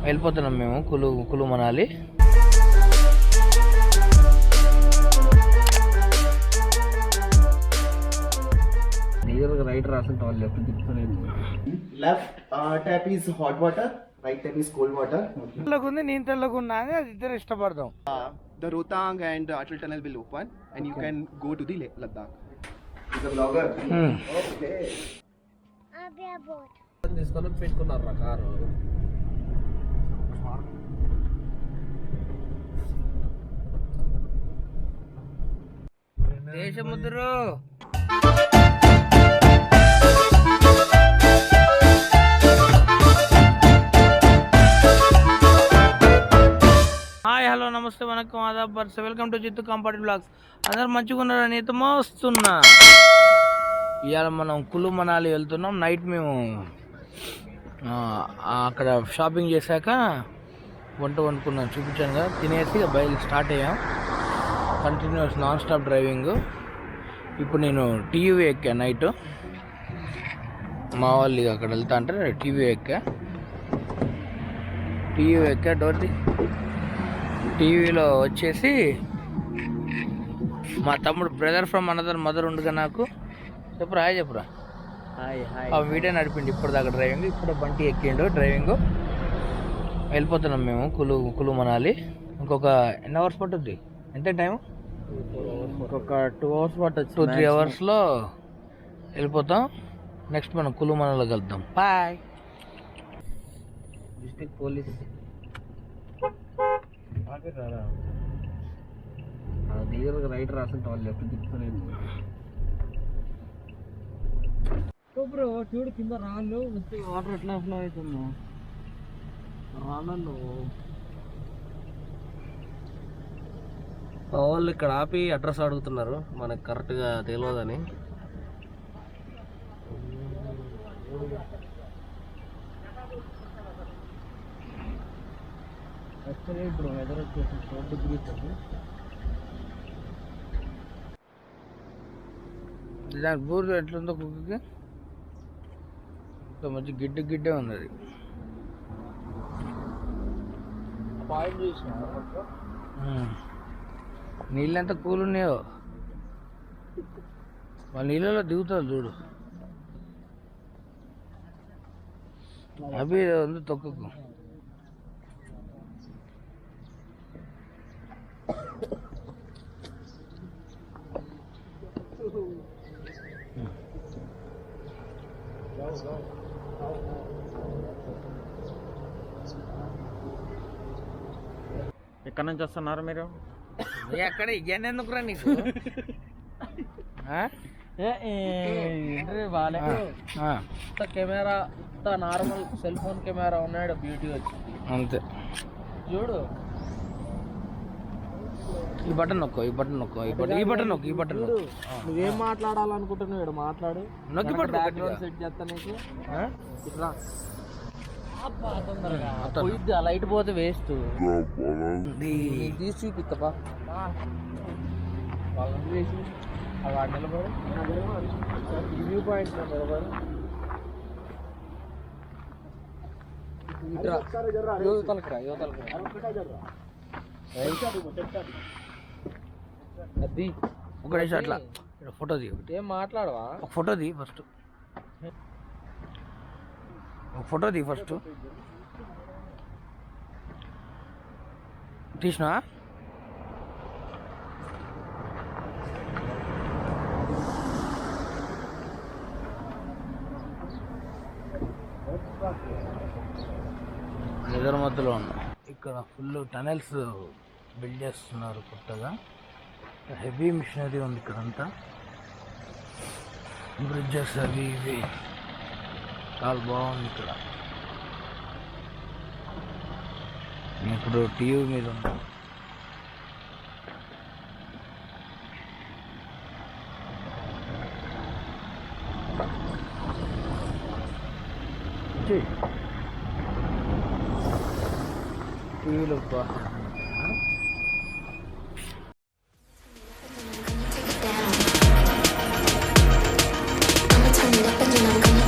వెళ్ళిపోతున్నాం మేము కులు మనాలి. రైట్ రాసిన వాళ్ళు లెఫ్ట్ తిప్పుకోలేదు. Left tap is hot water, right tap is cold water. తెల్లగుంది, నేను తెల్లగున్నా అని అది ఇద్దరు ఇష్టపడతాం. The Rohtang and Atal tunnel will open and you can go to the Ladakh. He's a vlogger. Okay. తీసుకొని పెట్టుకున్నారు కారు. దేశముద్రు హాయ్ హలో నమస్తే వనకం Aadab బర్స్ welcome to Jittu కంపార్ట్ blogs. అందరు మంచిగా ఉన్నారని అయితే మోస్తున్నా. ఇవాళ మనం కులు మనాలి వెళ్తున్నాం. నైట్ మేము అక్కడ షాపింగ్ చేశాక వంట వండుకున్నాం, చూపించాను కదా. తినేసి బయలు స్టార్ట్ అయ్యాం. Continuous non stop driving. ఇప్పుడు నేను టీవీ ఎక్కా. నైట్ మా వాళ్ళు అక్కడ వెళ్తా అంటే టీవీ ఎక్కా డోర్ది. టీవీలో వచ్చేసి మా తమ్ముడు బ్రదర్ ఫ్రమ్ అనదర్ మదర్ ఉండగా నాకు చెప్పురా హాయ్ చెప్పురా. ఆ వీడియో నడిపిండి ఇప్పుడు దాకా డ్రైవింగ్. ఇప్పుడు బంటి ఎక్కిండు డ్రైవింగ్. వెళ్ళిపోతున్నాం మేము కులు మనాలి. ఇంకొక ఎన్ని అవర్స్ పట్టుద్ది? ఎంత టైం? ఇంకొక 2 hours పట్టచ్చు. 2-3 అవర్స్లో వెళ్ళిపోతాం. నెక్స్ట్ మనం కులు మనాలి కలుద్దాం. బాయ్. డిస్ట్రిక్ట్ పోలీస్ దగ్గర రైట్ రాసిన వాళ్ళు లెఫ్ట్ తిప్పుకోలేదు. బ్రో చూడు కింద రాళ్ళు వాటర్ ఎట్లా ఫ్లో అవుతుందో. రాళ్ళలో వాళ్ళు ఇక్కడ ఆపి అడ్రస్ అడుగుతున్నారు, మనకు కరెక్ట్గా తెలియదని. యాక్చువల్లీ ఇప్పుడు వెదర్ వచ్చేసి 4 degrees ఉంది. దాని బూరు ఎట్లుందో కుక్కకి మంచి గిడ్డే ఉన్నది. పాయింట్ చూసిన నీళ్ళు ఎంత కూల్ ఉన్నాయో. వాళ్ళ నీళ్ళలో దిగుతారు చూడు. అవి ఉంది తొక్కకు. ఎక్కడి నుంచి వస్తున్నారు మీరు? ఎక్కడ ఇవన్నీ ఎందుకురా నీకు? Camera normal cell phone camera ఉన్నాడు, బ్యూటీ వచ్చి అంతే. చూడు ఈ బటన్ నొక్కో, ఈ బటన్ నొక్కు. నువ్వేం మాట్లాడాలనుకుంటున్నావు ఇక్కడ మాట్లాడు. నొక్కి పట్టు. సెట్ చేస్తా నీకు. ఇట్లా పోయిద్ది, ఆ లైట్ పోతే వేస్ట్. తీసి చూపిస్తావా? వాడు నిలబడు, వ్యూ పాయింట్ నిలబడు. యువతలకురా అది ఒక నిమిషం అట్లా ఫోటో తీ. ఏం మాట్లాడవా? ఒక ఫోటో తీ ఫస్ట్. తీసినా? నిద్ర మధ్యలో ఉన్నాం. ఇక్కడ ఫుల్ టనెల్స్ బిల్డ్ చేస్తున్నారు కొత్తగా. హెవీ మిషనరీ ఉంది ఇక్కడంతా. బ్రిడ్జెస్ అవి ఇవి చాలా బాగుంది ఇక్కడ. ఇప్పుడు టీవీ మీద ఉన్నాం. టీవీలో I'ma turn it up and then I'm gonna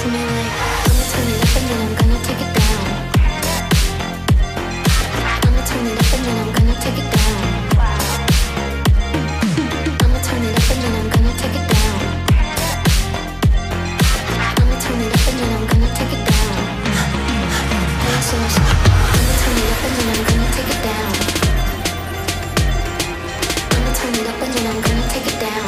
to me like, I'ma turn it up and then I'm gonna take it down. I'ma turn it up and then I'm gonna take it down. I'ma turn it up and then I'm gonna take it down. I'ma turn it up and then I'm gonna take it down. Hey, so I'ma turn it up and then I'm gonna take it down. I'ma turn it up and then I'm gonna take it down.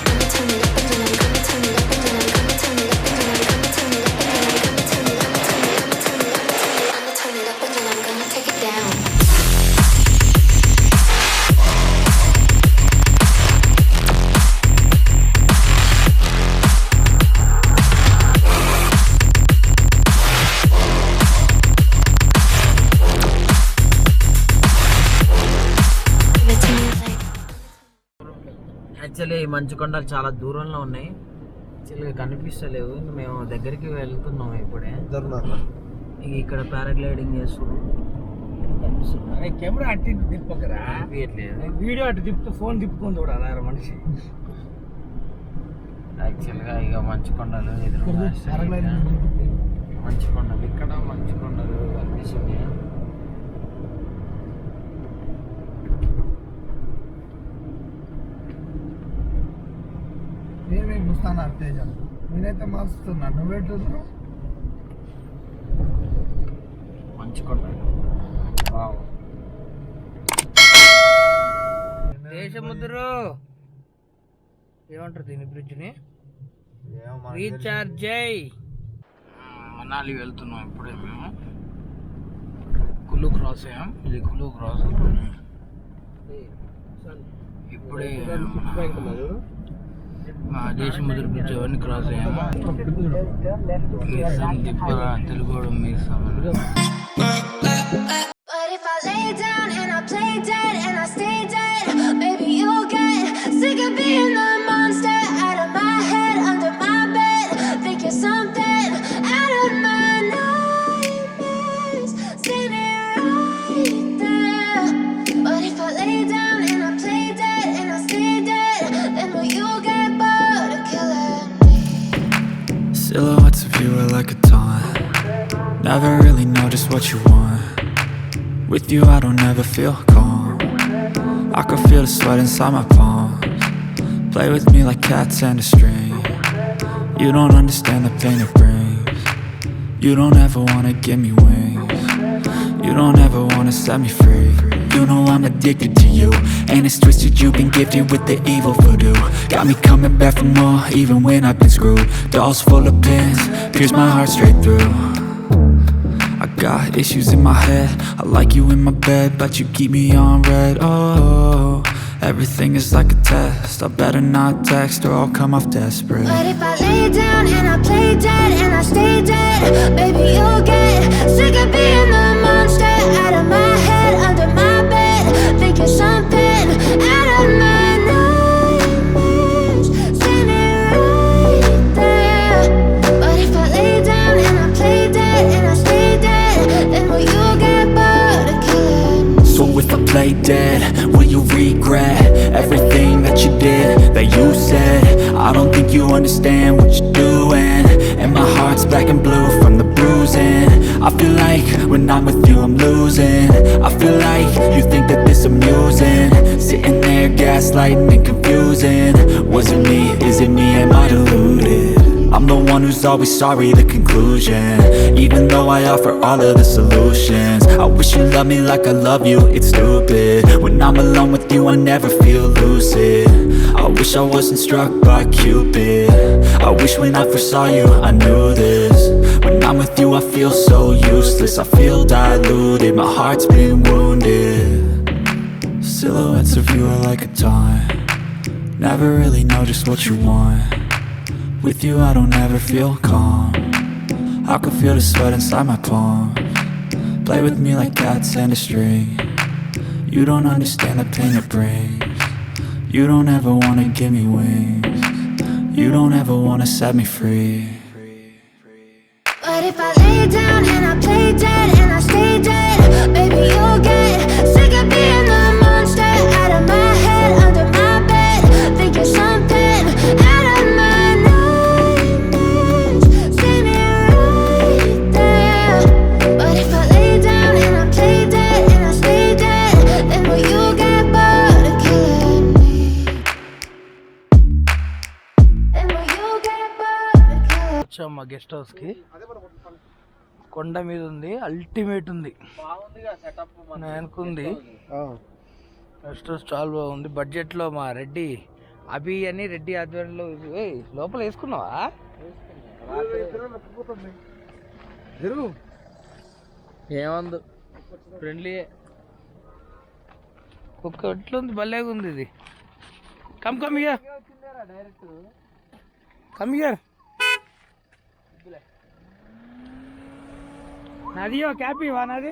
I'ma turn it up and then I'm gonna turn it up and then I'm gonna turn it up and then I'm gonna turn it up and then I'm gonna turn it up, I'ma turn it up and then I'm gonna take it down. Give it to me like. Actually ఈ మంచు కొండలు చాలా దూరంలో ఉన్నాయి, యాక్చువల్గా కనిపిస్తలేవు. ఇంక మేము దగ్గరికి వెళ్తున్నాం ఇప్పుడే. ఇంక ఇక్కడ పారాగ్లైడింగ్ చేస్తున్నాం. కెమెరా అటు ఇటు తిప్పకరా, కనిపించట్లేదు. వీడియో అటు తిప్పుతూ ఫోన్ తిప్పుకొని చూడాలి మనిషి. యాక్చువల్గా ఇక మంచు కొండలు ఎదురుగా మంచు కొండలు, ఇక్కడ మంచు కొండలు కనిపిస్తున్నాయి. నేనే చూస్తాను అత్తేజ, నేనైతే మారుస్తున్నా, నువ్వేంటున్నావు? మంచు కొండలు దేశముద్రు ఏమంటారు దీని బ్రిడ్జ్ని? రీఛార్జ్ అయ్యి మనాలి వెళ్తున్నాం ఇప్పుడే. మేము కులు క్రాస్ అయ్యాం. ఇది కులు క్రాస్. ఇప్పుడే దేశముద్ర బ్రిడ్జ్ అవన్నీ క్రాస్ అయ్యాము. మీసం తిప్పరా తెలుగు మీసం. But if I lay down and I play dead and I stay dead, maybe you'll get sick of being the monster out of my head, under my bed. Think you're something out of my nightmares, standing right there. But if I lay down and I play dead and I stay dead, then will you get bored of killing me? Silhouettes of you are like a taunt. Never really know just what you want. With you I don't ever feel calm. I can feel the sweat inside my palms. Play with me like cats and a string. You don't understand the pain it brings. You don't ever wanna give me wings. You don't ever wanna set me free. You know I'm addicted to you, and it's twisted, you've been gifted with the evil voodoo. Got me coming back for more, even when I've been screwed. Dolls full of pins, pierce my heart straight through. I got issues in my head, I like you in my bed, but you keep me on red. Oh, everything is like a test, I better not text or I'll come off desperate. But if I lay down and I play dead and I stay dead, baby you'll get sick of being the monster out of my head, under my bed. Think you're something out of my nightmares, standing right there. But if I lay down and I play dead and I stay dead, then will you get bored of killing me? So if I play dead, will you regret everything that you did, that you said? I don't think you understand what you're doing, and my heart's black and blue from the bruising. I feel like when I'm with you I'm losing. I feel like you think that this amusing, sitting there gaslighting and confusing. Was it me? Is it me? Am I deluded? I'm the one who's always sorry, the conclusion. Even though I offer all of the solutions, I wish you loved me like I love you, it's stupid. When I'm alone with you I never feel lucid. I wish I wasn't struck by Cupid. I wish when I first saw you I knew this. When I'm with you I feel so useless, I feel diluted, my heart's been wounded. Silhouettes of you are like a taunt. Never really know just what you want. With you I don't ever feel calm. I can feel the sweat inside my palms. Play with me like cats and a string. You don't understand the pain it brings. You don't ever wanna give me wings. You don't ever wanna set me free. But if I lay down and I play dead and I stay dead, baby you'll get sick of being the monster out of my head, under my bed. Think you're something out of my nightmares. వచ్చాం మా guest హౌస్కి. కొండ మీద ఉంది, ultimate ఉంది. బాగుందిగా setup. నేను అనుకుంది guest house చాలా బాగుంది. బడ్జెట్లో మా రెడ్డి అభి అని రెడ్డి ఆధ్వర్యంలో లోపల వేసుకున్నావా? ఏముంది ఫ్రెండ్లీ కుక్క ఎట్లుంది, భలేగా ఉంది ఇది. Come come here, direct come here. నాది క్యాప్ ఇవా నాది.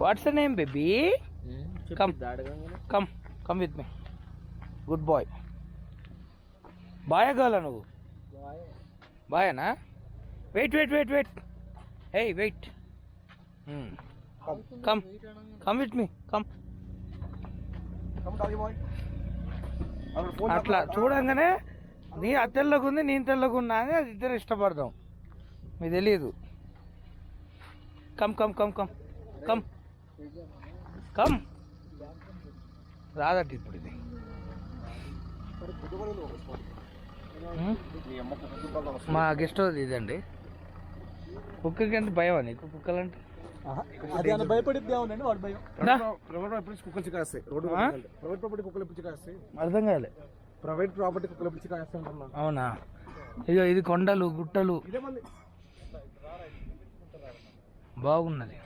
What's the name baby? Come come come with me. Good boy. Boy girl నువ్వు? బాయేనా? Wait wait wait wait, hey wait. Come come with me, come. అట్లా చూడంగానే నీ తెల్లగా ఉంది, నేను తెల్లగా ఉన్నా అని అది ఇద్దరు ఇష్టపడదాం. మీకు తెలియదు. Come come come come come come. రాదట ఇప్పుడు ఇది. మా గెస్ట్ హౌస్ ఇదండి. కుక్కకి ఎంత భయమా నీకు? కుక్కలంటే భయపడిద్దే ఉందండి వాడు భయం. దా. ప్రైవేట్ ప్రాపర్టీ కుక్కలు చికాస్తాయి. రోడ్డు ఆ? ప్రైవేట్ ప్రాపర్టీ కుక్కలు ఎప్పుడు చికాస్తాయి. అర్థం కాలే. ప్రైవేట్ ప్రాపర్టీ కుక్కలు ఎప్పుడు చికాస్తాయి అంటున్నాను. అవునా? ఇదిగో ఇది కొండలు గుట్టలు ఇదే మంది. బాగున్నది.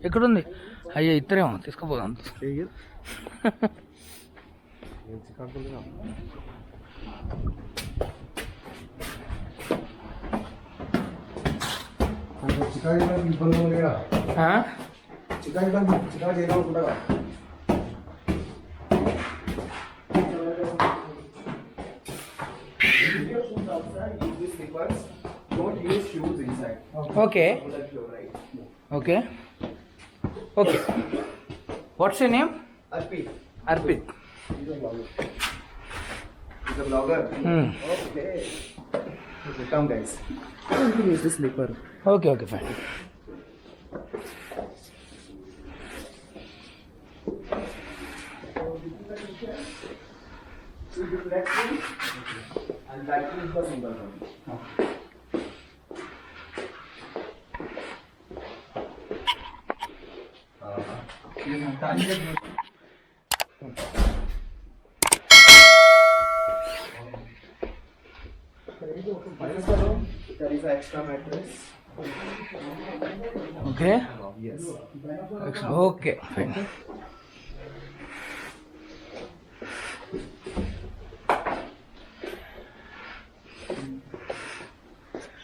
ఎక్కడుంది? అయ్యో ఇద్దరేమో తీసుకుపోదాం. Okay okay okay. What's your name? Arpit. Arpit. He's a vlogger. Okay. Come guys. You can use this slipper. Okay okay fine. And that is the single one. There is an extra mattress. Okay Yes. Okay fine.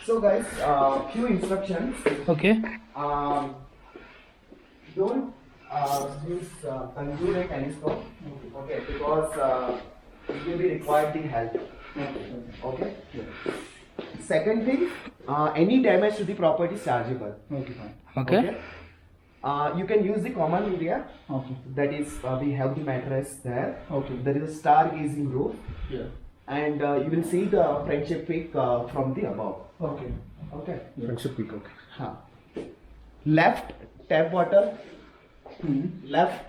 So guys, few instructions. Okay Don't use tandoor and telescope. Okay, because it will be required the help. Okay. Second thing, any damage to the property is chargeable. Okay You can use the common area. That is, we have the mattress there. There is a stargazing roof. And you will see the friendship peak from the above. Okay. Friendship peak, okay. Left tap water. Left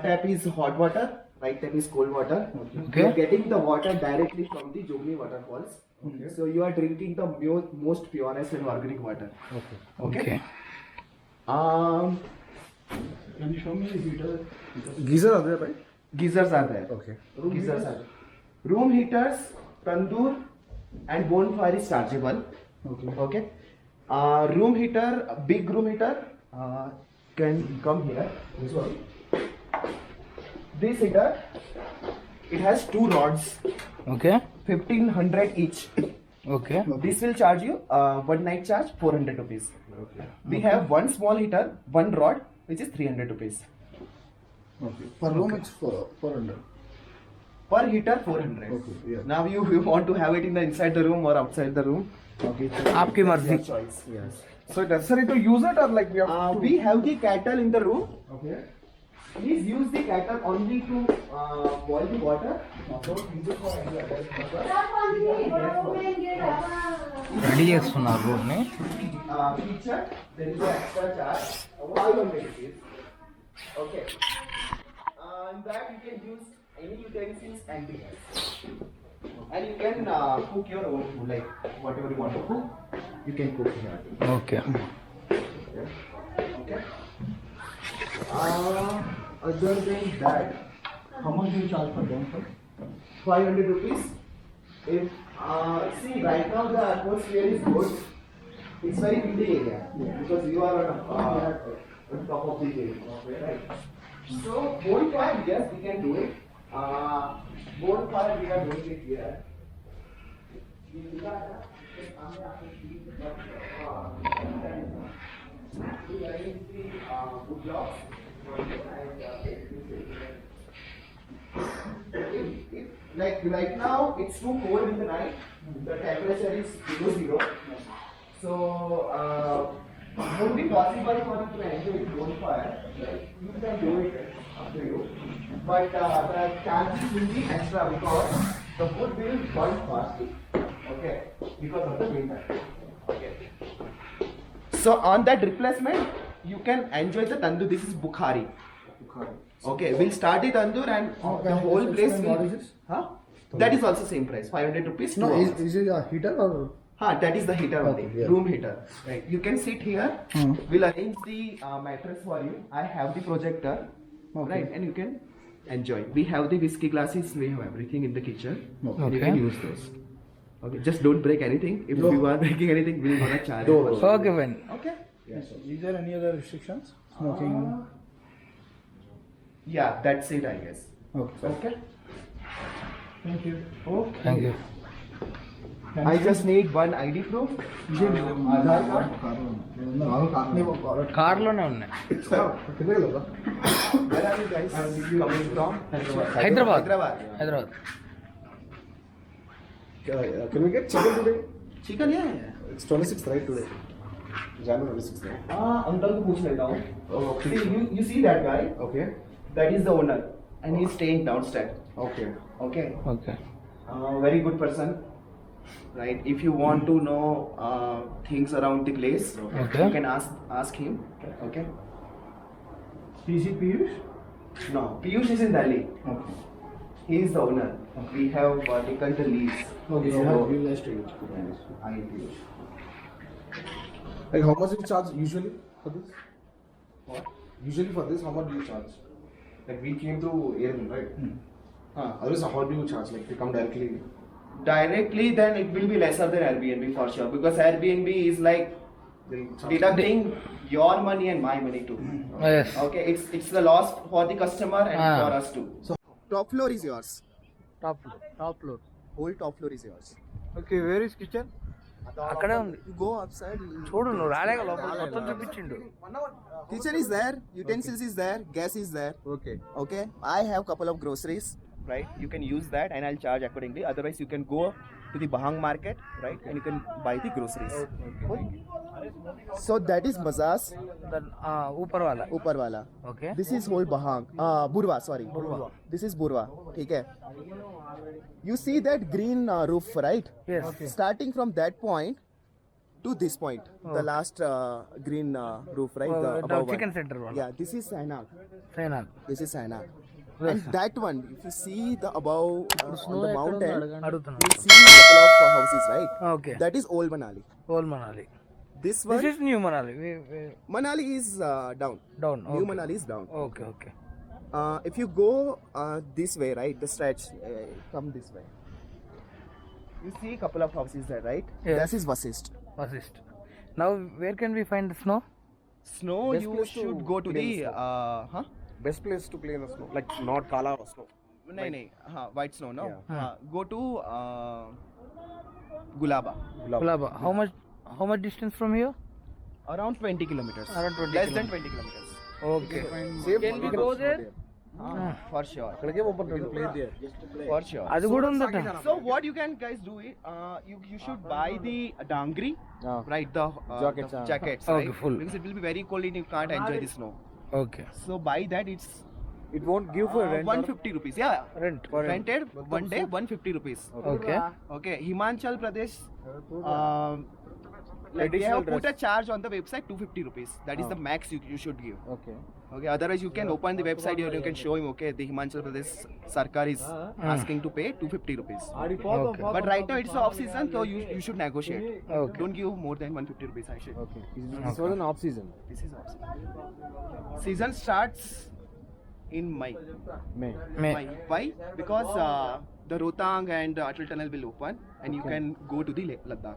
tap is hot water. Right tap is cold water. Okay. You are getting the water directly from the Jogni waterfalls. So you are drinking the most purest and organic water. Okay. Can you show me the heater? Geyser are there, right? Geysers are there. Okay. Geysers are there. Room heaters, tandoor, and bonfire is chargeable. Okay. Room heater, big room heater, can come here. This one. This heater, it has two rods, okay 1500 each. Okay. This will charge you one night charge 400 rupees. We have one small heater, one rod, which is 300 rupees. Okay. Per room it's 400. Per heater 400. Okay, yeah. Now you want to have it in the inside the room or outside the room. Okay. आपकी मर्जी. Your choice. Yes. So it's necessary to use it or like we have to? We have the kettle in the room. Okay. Please use the kettle only to boil the water. Don't use it for any other purpose. Ready చేస్తున్నారు రోడ్ని. Feature, there is an extra charge, 500 rupees. Okay. In that you can use any utensils and the gas. And you can cook your own food, like whatever you want to cook, you can cook here. Okay. Okay. Other than that, How much do you charge per room? 500 rupees. If see right now the atmosphere is good. It's very windy area because you are on top of the hill. Okay, right? So bonfire, yes, we can do it. Bonfire, we are doing it here. Wood blocks. Like right now, it's too cold in the night. The temperature is below 0. So, won't be possible for you to enjoy the bonfire. You can do it up to you. But the chances will be extra because the wood will burn fast. Okay, because of the winter. Okay. So on that replacement, you can enjoy the tandoor. This is Bukhari. Okay, we'll start the tandoor and the whole place will. What is this? Huh? That is also same price, 500 rupees. No, 2 hours. is it a heater or? That is the heater only, Okay, yeah. room heater. Right. You can sit here. We'll arrange the mattress for you. I have the projector, Okay. right, and you can enjoy. We have the whiskey glasses. We have everything in the kitchen. Okay. You Okay. can use those. Okay, just don't break anything. If No. you are breaking anything, we'll gonna charge. No, you. no. Okay fine. Okay. Yes. So, is there any other restrictions? Smoking? Yeah, that's it, I guess. Okay. Okay. Thank you. Okay. Thank you. I just need one ID proof. Aadhaar card. కార్లోనే ఉన్నాయి. Where are you guys coming from? Hyderabad. Hyderabad. Hyderabad. Can we get chicken today? Chicken, yeah. It's 26th, right? Today. January 26th, right? Uncle को पूछ लेता हूँ. See, you see that guy? Okay. That is the owner, and he's staying downstairs. Okay. Okay. Okay. Very good person. Right. If you want to know things around the place, Okay. you can ask him. Okay. Is he Piyush? No, Piyush is in Delhi. Okay. He is the owner. We have taken the lease. Okay. So, You guys to it. I am Piyush. Like how much do you charge usually for this? What? Usually for this, how much do you charge? Like we came to Airbnb, right? Otherwise, how do you charge? Like if you come directly? Directly, then it will be lesser than Airbnb for sure, because Airbnb is like They'll charge. deducting your money and my money too. Yes. Okay, it's the loss for the customer and Ah. for us too. So top floor is yours. Top floor. Whole top floor is yours. Okay, where is kitchen? అక్కడే ఉంది. You go outside. చూడు, నువ్వు రాలేక లోపల మొత్తం చూపించిండు. Kitchen is there, utensils is there, gas is there. Okay. Okay, I have couple of groceries. Right, you can use that and I'll charge accordingly. Otherwise, you can go to the Bahang market, right, and you can buy the groceries. Cool? So that is Mazas, ऊपर वाला. upar wala. Okay. This is whole Bahang. Burwa, sorry. Burwa. This is Burwa. Okay. You see that green roof, right? Yes. Starting from that point to this point, the last green roof, right? The above one. Chicken centre వాళ్ళ. Yeah, this is Sainag. Final. This is Sainag. And that one, if you see the above on the mountain, అడుగుతున్నా. you see a couple of houses, right? Okay. That is old Manali. Old Manali. This this one, is new Manali. Manali is down. Down. New Manali is down. Okay okay. If you go this way, right, the stretch, come this way. You see a couple of houses there, right? Yes. This is Vasist. అసిస్ట్. Now where can we find snow? Snow, Best you place to should go to play the, in the Best place to play in the snow, like not Kala or snow. white snow, no? Yeah. Go to Gulaba. Gulaba. How much distance from here? Around 20 kilometers. Around 20 Less than 20 kilometers. Okay. Can we go there? For sure. For sure. అది కూడా ఉందట. So what you can guys do is, you should buy the dangri, right? The jackets, Okay, right? full. Because it will be very cold and you can't enjoy the snow. Okay. So buy that. It's It won't give for rent. 150 rupees. Yeah. Rent. Rented one day 150 rupees. Okay. Okay. Himachal Pradesh. Like they Additional have put a dress. charge on the website 250 rupees. That is the max you should give. Okay. Okay, otherwise you can open the website and you can show him, okay, the Himachal Pradesh Sarkar is asking to pay 250 rupees. Okay. But right now it's off season, so you should negotiate. Okay. Don't give more than 150 rupees, I should. Okay. This was an off season. This is off season. Season starts in May. May. May. Why? Because the Rohtang and Atal Tunnel will open and you can go to the Ladakh.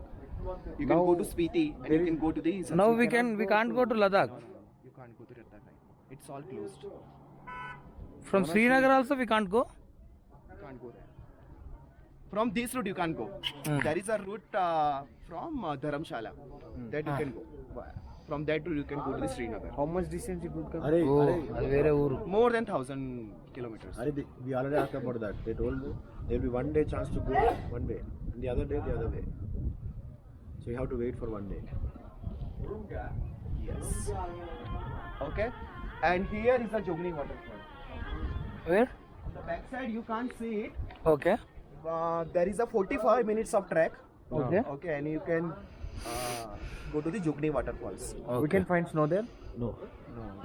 You can Now go to Spiti and you can go to the... Now we can't go to Ladakh. You can't go to Ladakh, right? It's all closed. From Srinagar also we can't go. Can't go there. From this route you can't go. There is a route from Dharamshala that you can go. From that route you can go to the Srinagar. How much distance it would come? Oh, అది వేరే ఊరు. More than 1,000 kilometers. We already asked about that. They told there will be 1 day chance to go one way, and the other day the other way. So you have to wait for 1 day. Yes. Okay. And here is the Jogni waterfall. Where? On the back side you can't see it. Okay. There is a 45 minutes of trek. Okay. Okay, and you can go to the Jogni waterfalls. Okay. We can find snow there? No.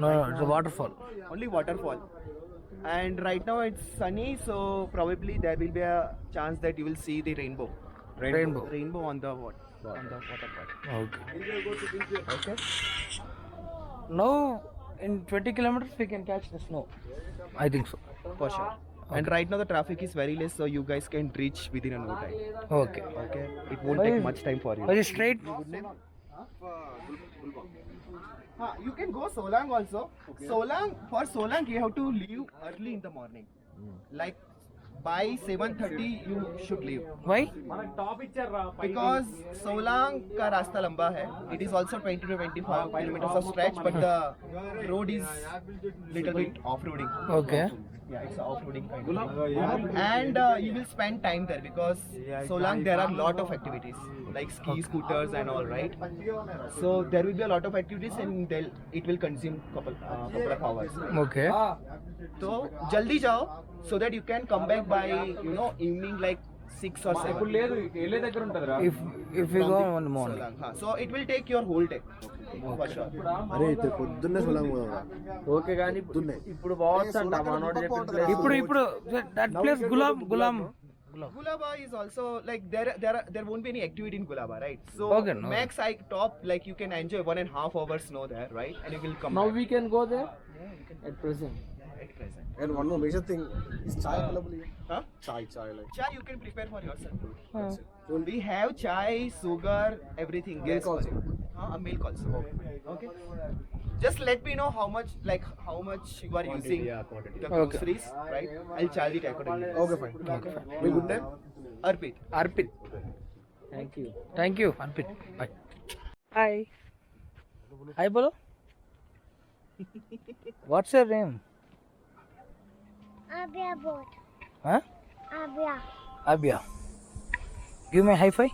No, it's a waterfall. Only waterfall. And right now it's sunny, so probably there will be a chance that you will see the rainbow. Rainbow. Rainbow on the waterfall. Okay. Okay. Now in 20 kilometers we can catch the snow. I think so. For sure. And right now the traffic is very less, so you guys can reach within no time. Okay. Okay. It won't Why take is- much time for you. Is it straight? You can go Solang also. For Solang you have to leave early in the morning. Like by 7:30 you should leave. Why? Because Solang का रास्ता लंबा है. It is also 20 to 25 kilometers of stretch, but the road is little bit off-roading. Okay. Yeah, it's off-roading kind of. And you will spend time there because Solang there are lot of activities like ski, scooters and all, right? So there will be a lot of activities and it will consume couple of hours. Okay. So jaldi jao so that you can come back by evening like 6 or 7. If we go in the morning. Solang, so it will take your whole day for sure. అరే ఇద్దరు పొద్దున్నే సొలంగ్ పోదాం. Okay కానీ ఇప్పుడు పోవచ్చు అంట మనోడు చెప్పిన place. ఇప్పుడు that place Gulam. Gulaba is also like there won't be any activity in Gulaba, right? So Okay, no. max I top like you can enjoy 1.5 hours snow there, right? And you will come Now back we can go there at present. at present. And one more major thing is chai available here. Huh? Chai like. Chai you can prepare for yourself. We have chai, sugar, everything. Milk also. Milk also. Okay. Just let me know how much you are using quantity. the groceries, right? I'll charge it accordingly. Okay, fine. Very good name. Arpit. Arpit. Thank you. Thank you, Arpit. Bye. Hi. Hi, bolo. What's your name? Abia boat. Huh? Abia. Abia. Give me a high five.